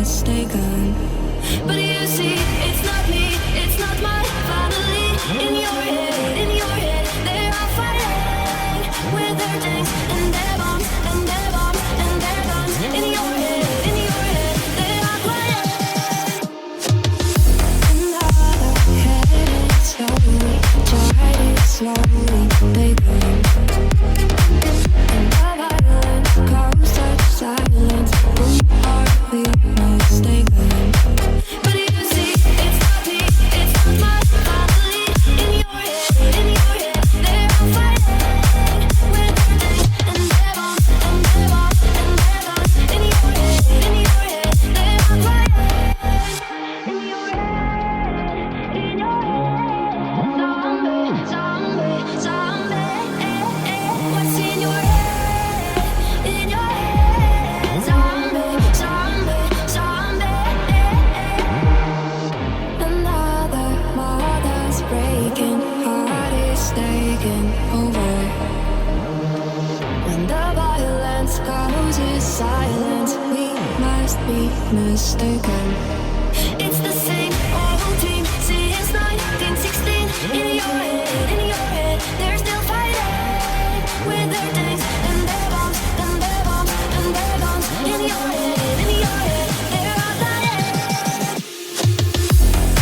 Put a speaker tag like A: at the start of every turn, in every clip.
A: mistaken. But you see, it's not me, it's not my family. In your head, they are fighting with their tanks and their bombs and their bombs and their guns. In your head, they are quiet. Another head slowly, tried it slowly, bigger. And the violence caused such silence. Who are we mistaken? But you see, it's not me, it's not my family. In your head, they are fighting with their tanks and their bombs and their bombs and their guns. In your head, they are quiet. In your head, zombie. What's in your head? In your head, zombie. Another mother's breaking, heart is taking over. When the violence causes silence, we must be mistaken. It's the same old team since 1916. In your head, they're still fighting with their tanks and their bombs and their bombs and their guns. In your head, they're all dying.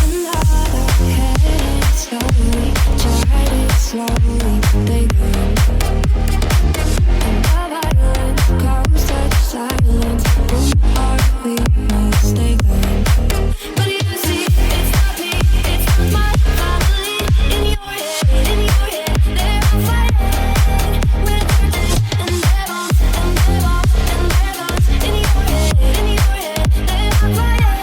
A: Another head slowly, tried it slowly, bigger. And the violence caused such silence. Who are we mistaken? But you see, it's not me, it's not my family. In your head, they are fighting with their tanks and their bombs and their bombs and their guns. In your head, they are quiet.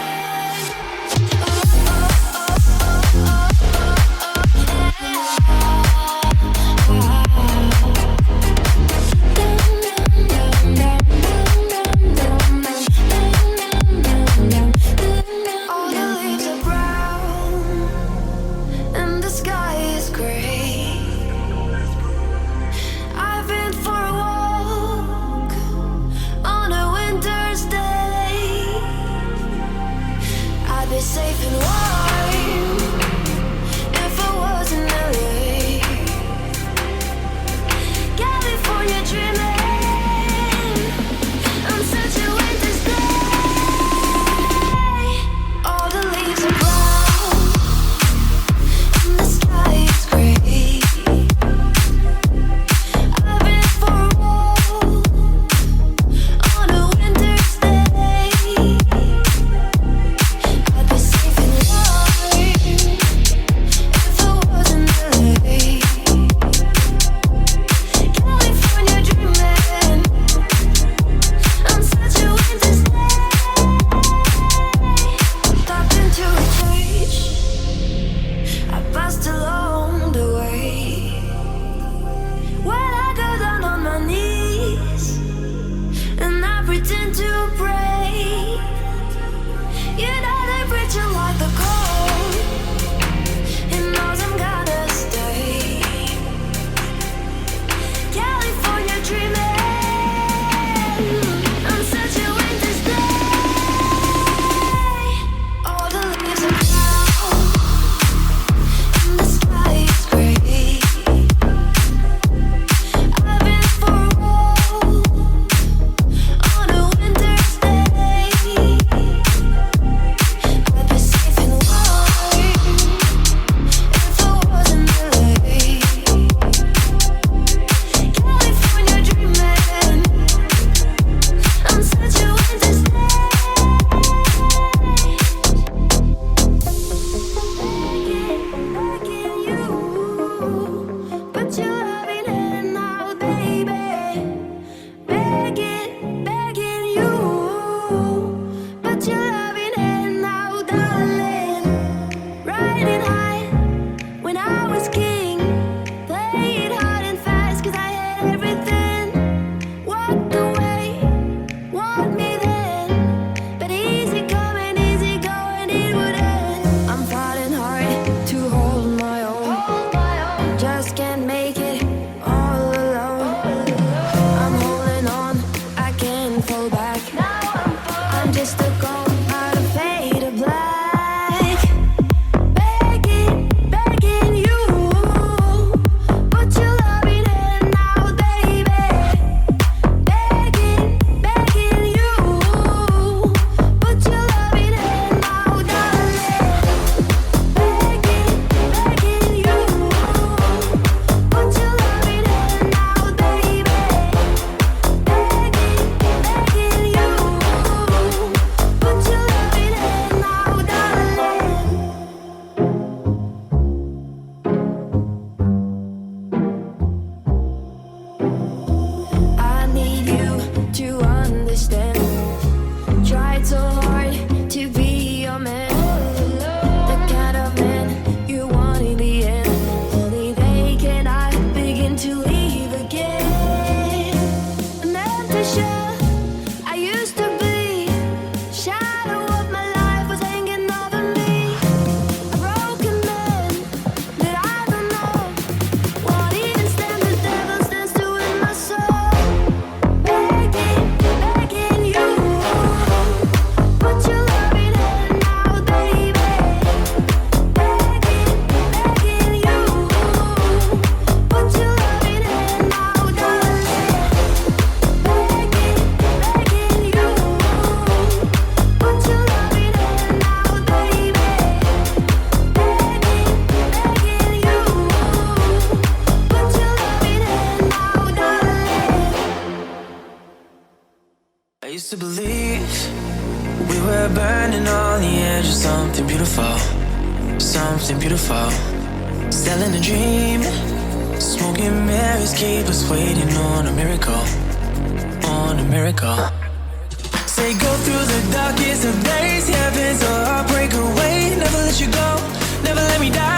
A: All the leaves are brown and the sky is gray. I've been for a walk on a winter's day. I'd be safe and warm if I was in LA. California dreaming on such a winter's day. All the leaves are brown and the sky is gray. I've been for a walk on a winter's day. I'd be safe and warm if I was in LA. California dreaming on such a winter's day. Tapped into a cage I passed along the way. When I go down on my knees and I pretend to pray, you know they preach it like the cold. It knows I'm gonna stay. California dreaming on such a winter's day. All the leaves are brown and the sky is gray. I've been for a walk on a winter's day. I'd be safe and warm if I was in LA. California dreaming on such a winter's day. Begging you, but you're loving it now, baby. Begging you, but you're loving it now, darling. Riding high when I was king, played hard and fast 'cause I had everything. Walked away, want me then, but easy coming, easy going, it would end. I'm fighting hard to hold my own, just can't make it all alone. I'm holding on, I can't fall back. I'm just a call.
B: To believe we were burning on the edge of something beautiful, something beautiful. Selling a dream, smoking mirrors keep us waiting on a miracle, on a miracle. Say go through the darkest of days, heaven's a heartbreak away. Never let you go, never let me die.